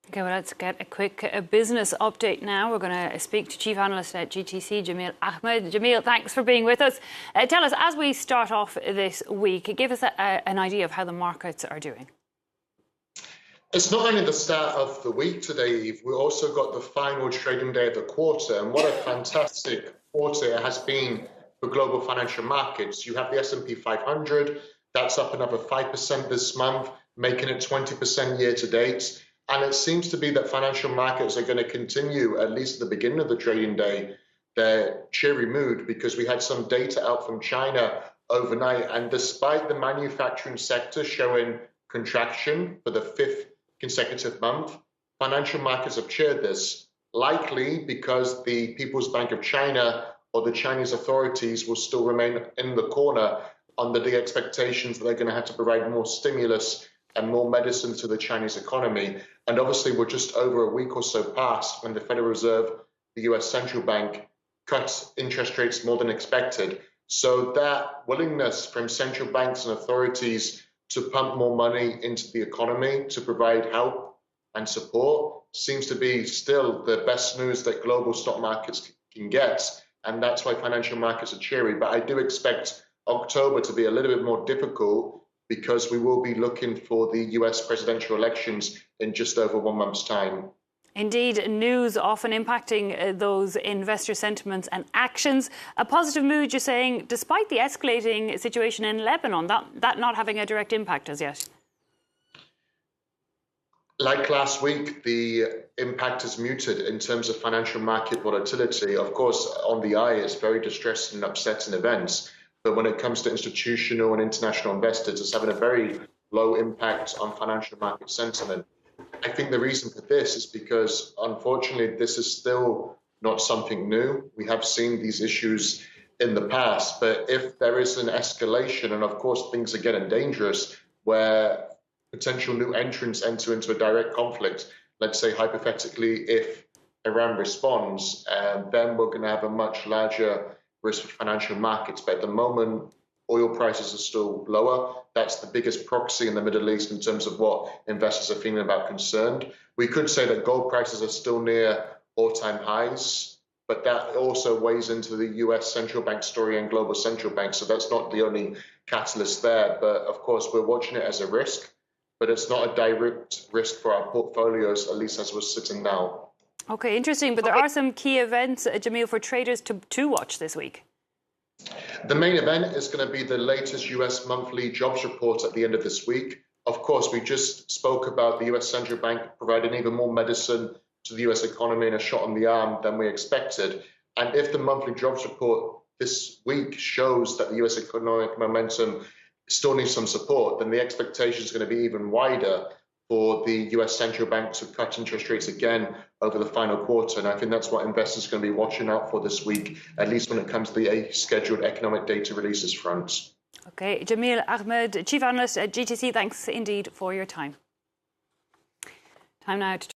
Okay, well, let's get a quick business update now. We're going to speak to Chief Analyst at GTC, Jameel Ahmad. Jameel, thanks for being with us. Tell us, as we start off this week, give us an idea of how the markets are doing. It's not only the start of the week today, Eve, we also got the final trading day of the quarter, and what a fantastic quarter it has been for global financial markets. You have the S&P 500, that's up another 5% this month, making it 20% year to date. And it seems to be that financial markets are going to continue, at least at the beginning of the trading day, their cheery mood, because we had some data out from China overnight. And despite the manufacturing sector showing contraction for the fifth consecutive month, financial markets have cheered this, likely because the People's Bank of China or the Chinese authorities will still remain in the corner under the expectations that they're going to have to provide more stimulus and more medicine to the Chinese economy. And obviously, we're just over a week or so past when the Federal Reserve, the US Central Bank, cut interest rates more than expected. So that willingness from central banks and authorities to pump more money into the economy to provide help and support seems to be still the best news that global stock markets can get. And that's why financial markets are cheery. But I do expect October to be a little bit more difficult, because we will be looking for the US presidential elections in just over 1 month's time. Indeed, news often impacting those investor sentiments and actions. A positive mood, you're saying, despite the escalating situation in Lebanon, that not having a direct impact as yet. Like last week, the impact is muted in terms of financial market volatility. Of course, on the eye, it's very distressing and upsetting events. But when it comes to institutional and international investors, it's having a very low impact on financial market sentiment. I think the reason for this is because, unfortunately, this is still not something new. We have seen these issues in the past, but if there is an escalation, and of course things are getting dangerous, where potential new entrants enter into a direct conflict, let's say hypothetically, if Iran responds, then we're going to have a much larger risk for financial markets. But at the moment, oil prices are still lower. That's the biggest proxy in the Middle East in terms of what investors are feeling about concerned. We could say that gold prices are still near all-time highs, but that also weighs into the US central bank story and global central banks. So that's not the only catalyst there. But of course, we're watching it as a risk, but it's not a direct risk for our portfolios, at least as we're sitting now. Okay, interesting. But there are some key events, Jameel, for traders to watch this week. The main event is going to be the latest US monthly jobs report at the end of this week. Of course, we just spoke about the US Central Bank providing even more medicine to the US economy and a shot on the arm than we expected. And if the monthly jobs report this week shows that the US economic momentum still needs some support, then the expectation is going to be even wider for the US Central Bank to cut interest rates again over the final quarter. And I think that's what investors are going to be watching out for this week, at least when it comes to the scheduled economic data releases front. Okay, Jameel Ahmad, Chief Analyst at GTC, thanks indeed for your time. Time now to